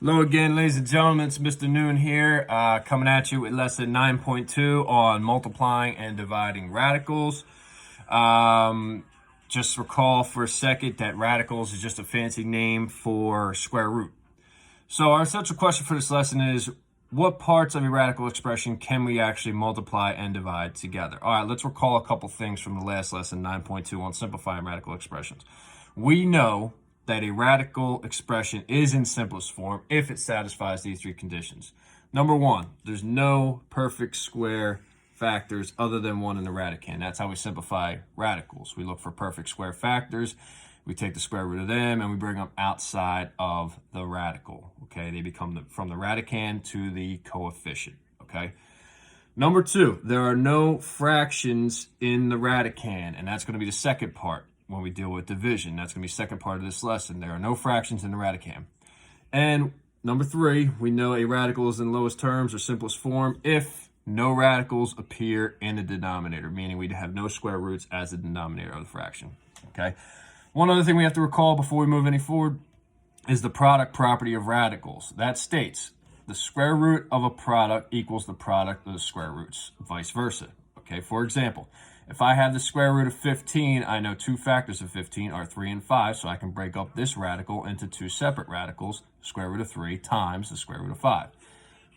Hello again, ladies and gentlemen. It's Mr. Noon here, coming at you with lesson 9.2 on multiplying and dividing radicals. Just recall for a second that radicals is just a fancy name for square root. So our essential question for this lesson is, what parts of a radical expression can we actually multiply and divide together? All right, let's recall a couple things from the last lesson, 9.2, on simplifying radical expressions. We know that a radical expression is in simplest form if it satisfies these three conditions. Number one, there's no perfect square factors other than one in the radicand. That's how we simplify radicals. We look for perfect square factors, we take the square root of them, and we bring them outside of the radical. Okay, they become from the radicand to the coefficient. Okay. Number two, there are no fractions in the radicand, and that's going to be the second part. When we deal with division, that's going to be the second part of this lesson. There are no fractions in the radicand. And number three, we know a radical is in lowest terms or simplest form if no radicals appear in the denominator, meaning we have no square roots as the denominator of the fraction. Okay. One other thing we have to recall before we move any forward is the product property of radicals. That states the square root of a product equals the product of the square roots, vice versa. Okay. For example, if I have the square root of 15, I know two factors of 15 are 3 and 5, so I can break up this radical into two separate radicals, square root of 3 times the square root of 5.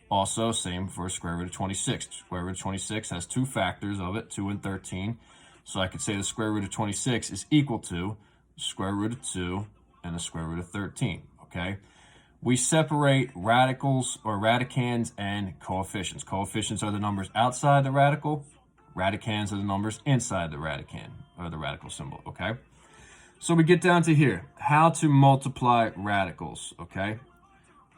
Also, same for square root of 26. Square root of 26 has two factors of it, 2 and 13, so I could say the square root of 26 is equal to the square root of 2 and the square root of 13, okay? We separate radicals or radicands and coefficients. Coefficients are the numbers outside the radical. Radicands are the numbers inside the radicand, or the radical symbol, okay? So we get down to here, how to multiply radicals, okay?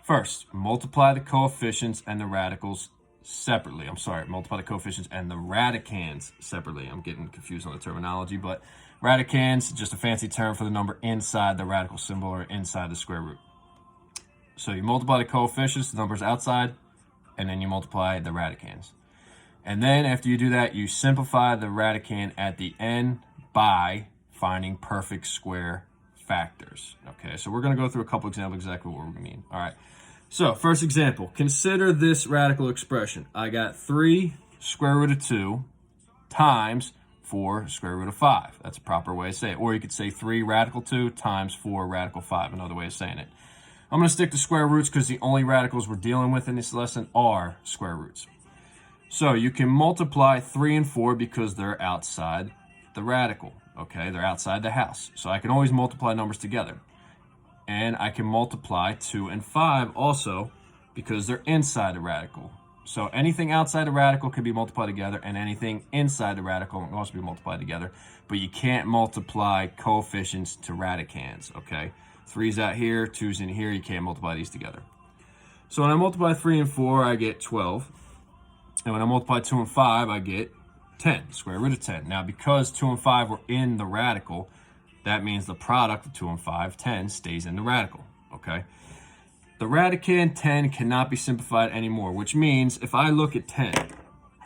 First, multiply the coefficients and the radicals separately. Multiply the coefficients and the radicands separately. I'm getting confused on the terminology, but radicands, just a fancy term for the number inside the radical symbol or inside the square root. So you multiply the coefficients, the numbers outside, and then you multiply the radicands. And then after you do that, you simplify the radicand at the end by finding perfect square factors. Okay, so we're going to go through a couple examples exactly what we mean. All right, so first example, consider this radical expression. I got 3 square root of 2 times 4 square root of 5. That's a proper way to say it. Or you could say 3 radical 2 times 4 radical 5, another way of saying it. I'm going to stick to square roots because the only radicals we're dealing with in this lesson are square roots. So you can multiply 3 and 4 because they're outside the radical, okay? They're outside the house. So I can always multiply numbers together. And I can multiply 2 and 5 also because they're inside the radical. So anything outside the radical can be multiplied together, and anything inside the radical can also be multiplied together. But you can't multiply coefficients to radicands, okay? 3's out here, 2's in here. You can't multiply these together. So when I multiply 3 and 4, I get 12. And when I multiply 2 and 5, I get 10, square root of 10. Now, because 2 and 5 were in the radical, that means the product of 2 and 5, 10, stays in the radical, okay? The radicand 10 cannot be simplified anymore, which means if I look at 10,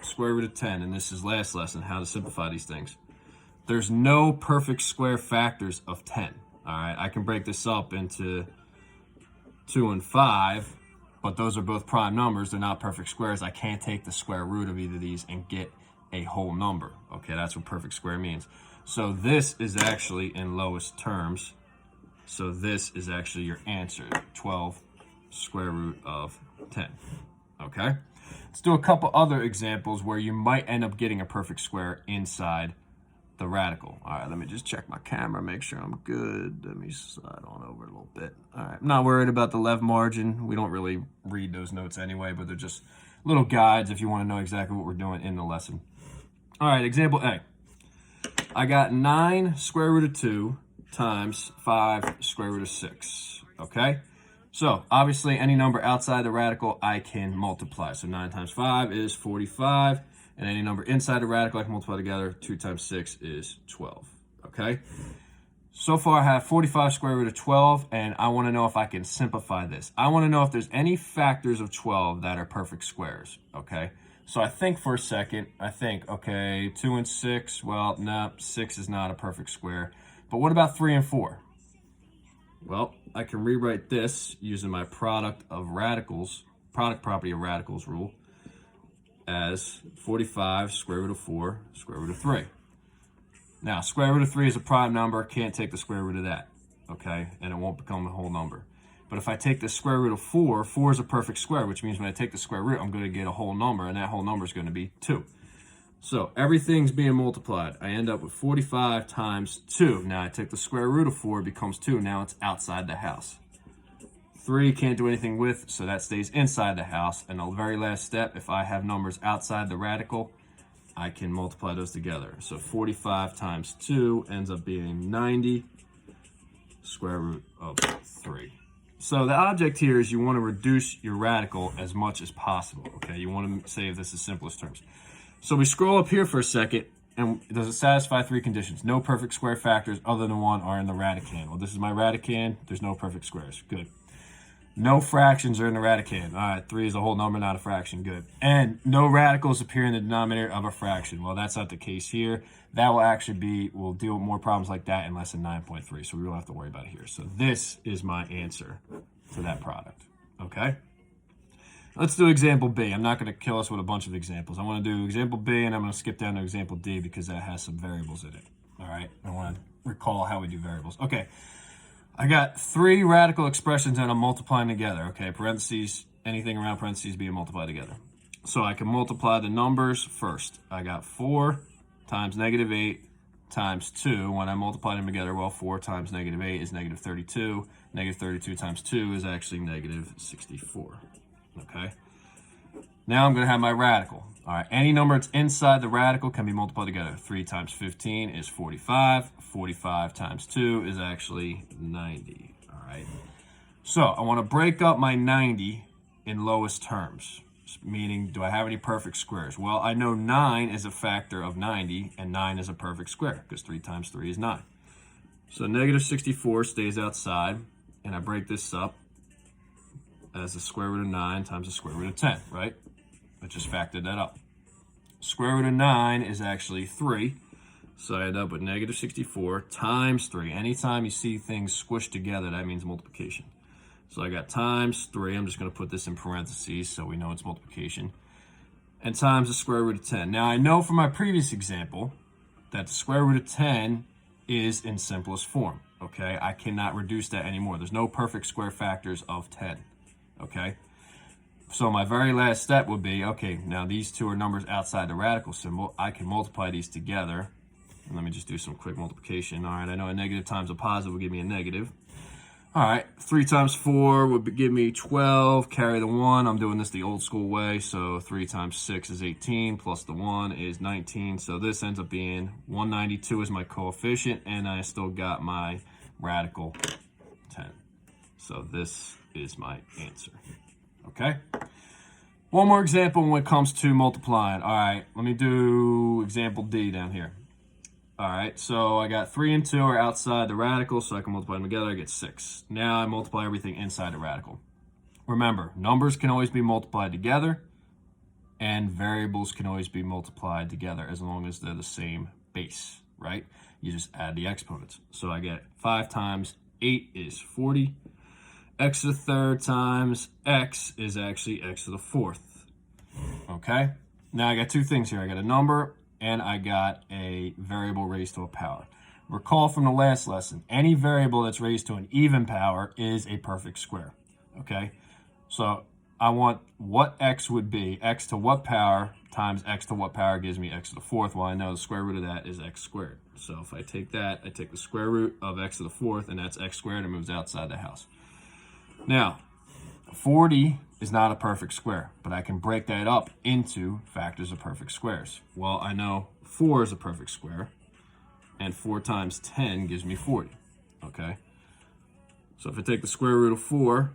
square root of 10, and this is last lesson, how to simplify these things, there's no perfect square factors of 10, all right? I can break this up into 2 and 5, but those are both prime numbers. They're not perfect squares. I can't take the square root of either of these and get a whole number. Okay, that's what perfect square means. So this is actually in lowest terms. So this is actually your answer, 12 square root of 10. Okay, let's do a couple other examples where you might end up getting a perfect square inside the radical. All right, let me just check my camera, make sure I'm good. Let me slide on over a little bit. All right, I'm not worried about the left margin. We don't really read those notes anyway, but they're just little guides if you want to know exactly what we're doing in the lesson. All right, example A. I got 9 square root of 2 times 5 square root of 6, okay? So obviously any number outside the radical I can multiply. So 9 times 5 is 45. And any number inside the radical I can multiply together. 2 times 6 is 12, okay? So far I have 45 square root of 12, and I want to know if I can simplify this. I want to know if there's any factors of 12 that are perfect squares, okay? So I think for a second, okay, 2 and 6, well, no, 6 is not a perfect square. But what about 3 and 4? Well, I can rewrite this using my product property of radicals rule as 45 square root of 4 square root of 3. Now, square root of 3 is a prime number. Can't take the square root of that, okay? And it won't become a whole number. But if I take the square root of 4, 4 is a perfect square, which means when I take the square root, I'm going to get a whole number, and that whole number is going to be 2. So everything's being multiplied. I end up with 45 times 2. Now I take the square root of 4, it becomes 2. Now it's outside the house. 3 can't do anything with, so that stays inside the house. And the very last step, if I have numbers outside the radical, I can multiply those together. So 45 times 2 ends up being 90 square root of 3. So the object here is you want to reduce your radical as much as possible, okay? You want to save this as simplest terms. So we scroll up here for a second, and does it satisfy 3 conditions? No perfect square factors other than 1 are in the radicand. Well, this is my radicand. There's no perfect squares. Good. No fractions are in the radicand. All right, 3 is a whole number, not a fraction. Good. And no radicals appear in the denominator of a fraction. Well, that's not the case here. That will actually be, we'll deal with more problems like that in lesson 9.3, so we don't have to worry about it here. So this is my answer for that product, okay? Let's do example B. I'm not going to kill us with a bunch of examples. I want to do example B, and I'm going to skip down to example D because that has some variables in it, all right? I want to recall how we do variables. Okay. I got 3 radical expressions and I'm multiplying together, okay? Parentheses, anything around parentheses being multiplied together. So I can multiply the numbers first. I got 4 times negative 8 times 2. When I multiply them together, well, 4 times negative 8 is negative 32. Negative 32 times 2 is actually negative 64, okay? Now I'm going to have my radical. All right, any number that's inside the radical can be multiplied together. 3 times 15 is 45. 45 times 2 is actually 90. All right. So I want to break up my 90 in lowest terms, meaning do I have any perfect squares? Well, I know 9 is a factor of 90, and 9 is a perfect square because 3 times 3 is 9. So negative 64 stays outside, and I break this up as the square root of 9 times the square root of 10, right? I just factored that up. Square root of 9 is actually 3. So I end up with negative 64 times 3. Anytime you see things squished together, that means multiplication. So I got times 3. I'm just going to put this in parentheses so we know it's multiplication. And times the square root of 10. Now I know from my previous example that the square root of 10 is in simplest form. Okay, I cannot reduce that anymore. There's no perfect square factors of 10. Okay. So my very last step would be, okay, now these two are numbers outside the radical symbol. I can multiply these together. And let me just do some quick multiplication. All right, I know a negative times a positive will give me a negative. All right, 3 times 4 would give me 12. Carry the 1. I'm doing this the old school way. So 3 times 6 is 18, plus the 1 is 19. So this ends up being 192 is my coefficient, and I still got my radical 10. So this is my answer. Okay. One more example when it comes to multiplying. All right, let me do example D down here. All right, so I got 3 and 2 are outside the radical, so I can multiply them together, I get 6. Now I multiply everything inside the radical. Remember, numbers can always be multiplied together, and variables can always be multiplied together as long as they're the same base, right? You just add the exponents. So I get 5 times 8 is 40. X to the third times x is actually x to the fourth. Okay? Now I got 2 things here. I got a number and I got a variable raised to a power. Recall from the last lesson, any variable that's raised to an even power is a perfect square. Okay? So I want what x would be. X to what power times x to what power gives me x to the fourth. Well, I know the square root of that is x squared. So if I take that, I take the square root of x to the fourth, and that's x squared, and moves outside the house. Now, 40 is not a perfect square, but I can break that up into factors of perfect squares. Well, I know 4 is a perfect square, and 4 times 10 gives me 40, okay? So if I take the square root of 4,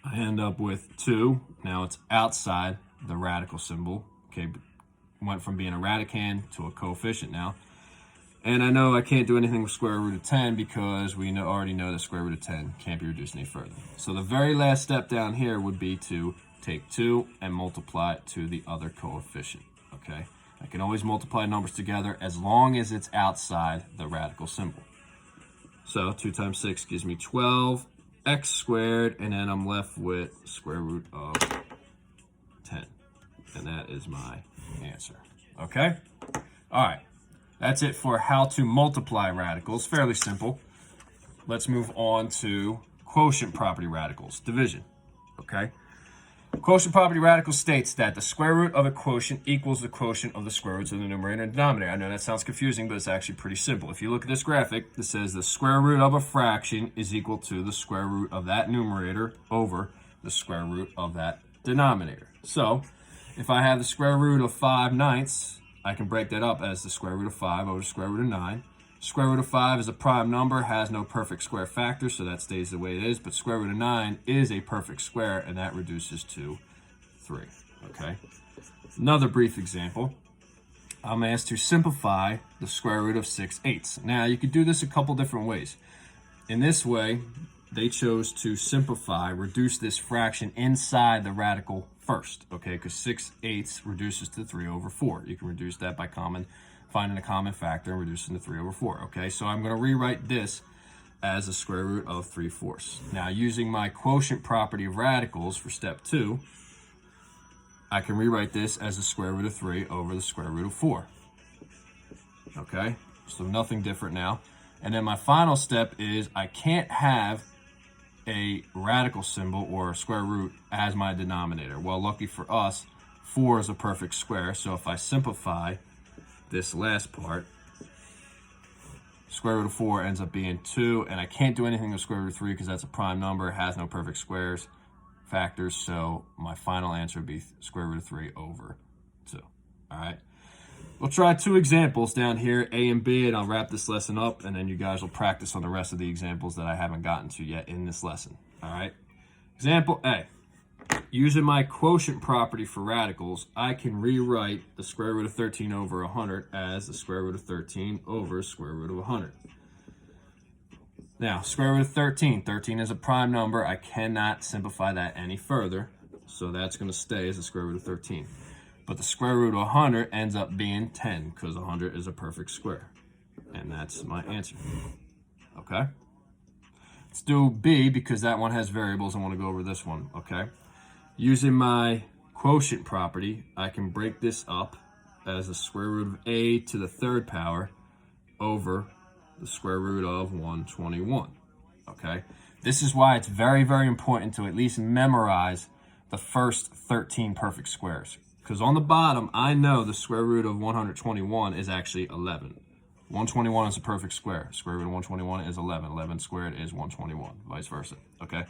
I end up with 2. Now it's outside the radical symbol, okay? Went from being a radicand to a coefficient now. And I know I can't do anything with square root of 10 because we already know the square root of 10 can't be reduced any further. So the very last step down here would be to take 2 and multiply it to the other coefficient, okay? I can always multiply numbers together as long as it's outside the radical symbol. So 2 times 6 gives me 12 x squared, and then I'm left with square root of 10. And that is my answer. Okay? All right. That's it for how to multiply radicals. Fairly simple. Let's move on to quotient property radicals, division. Okay? Quotient property radical states that the square root of a quotient equals the quotient of the square roots of the numerator and denominator. I know that sounds confusing, but it's actually pretty simple. If you look at this graphic, it says the square root of a fraction is equal to the square root of that numerator over the square root of that denominator. So, if I have the square root of 5/9, I can break that up as the square root of 5 over the square root of 9. Square root of 5 is a prime number, has no perfect square factor, so that stays the way it is. But square root of 9 is a perfect square, and that reduces to 3. Okay? Another brief example. I'm asked to simplify the square root of 6/8. Now, you could do this a couple different ways. In this way, they chose to simplify, reduce this fraction inside the radical first, okay? Because 6/8 reduces to 3 over 4. You can reduce that by finding a common factor and reducing to 3 over 4, okay? So I'm going to rewrite this as a square root of 3/4. Now, using my quotient property of radicals for step 2, I can rewrite this as the square root of 3 over the square root of 4, okay? So nothing different now. And then my final step is I can't have a radical symbol or a square root as my denominator. Well, lucky for us, 4 is a perfect square. So if I simplify this last part, square root of 4 ends up being 2, and I can't do anything with square root of 3 because that's a prime number, has no perfect factors, so my final answer would be square root of 3 over 2. All right. We'll try 2 examples down here, A and B, and I'll wrap this lesson up, and then you guys will practice on the rest of the examples that I haven't gotten to yet in this lesson. All right. Example A. Using my quotient property for radicals, I can rewrite the square root of 13 over 100 as the square root of 13 over square root of 100. Now, square root of 13. 13 is a prime number. I cannot simplify that any further, so that's going to stay as the square root of 13. But the square root of 100 ends up being 10 because 100 is a perfect square. And that's my answer. Okay? Let's do B because that one has variables. I want to go over this one. Okay? Using my quotient property, I can break this up as the square root of A to the 3rd power over the square root of 121. Okay? This is why it's very, very important to at least memorize the first 13 perfect squares. Because on the bottom, I know the square root of 121 is actually 11. 121 is a perfect square. Square root of 121 is 11. 11 squared is 121, vice versa. Okay?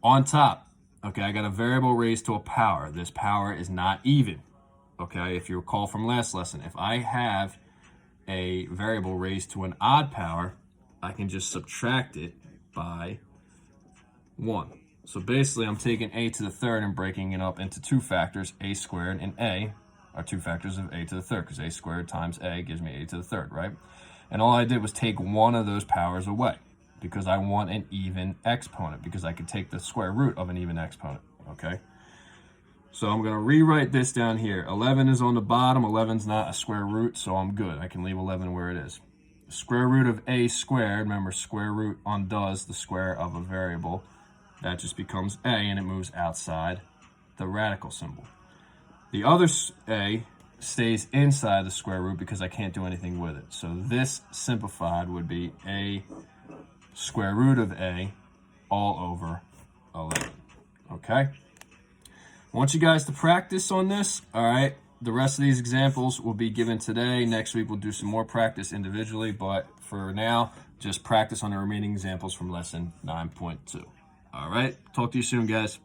On top, okay, I got a variable raised to a power. This power is not even. Okay? If you recall from last lesson, if I have a variable raised to an odd power, I can just subtract it by 1. So basically, I'm taking a to the 3rd and breaking it up into 2 factors. A squared and a are 2 factors of a to the 3rd, because a squared times a gives me a to the 3rd, right? And all I did was take one of those powers away, because I want an even exponent, because I could take the square root of an even exponent, okay? So I'm going to rewrite this down here. 11 is on the bottom. 11's not a square root, so I'm good. I can leave 11 where it is. Square root of a squared, remember, square root undoes the square of a variable. That just becomes a, and it moves outside the radical symbol. The other a stays inside the square root because I can't do anything with it. So this simplified would be a square root of a all over 11. Okay? I want you guys to practice on this, all right? The rest of these examples will be given today. Next week, we'll do some more practice individually, but for now, just practice on the remaining examples from lesson 9.2. All right, talk to you soon, guys.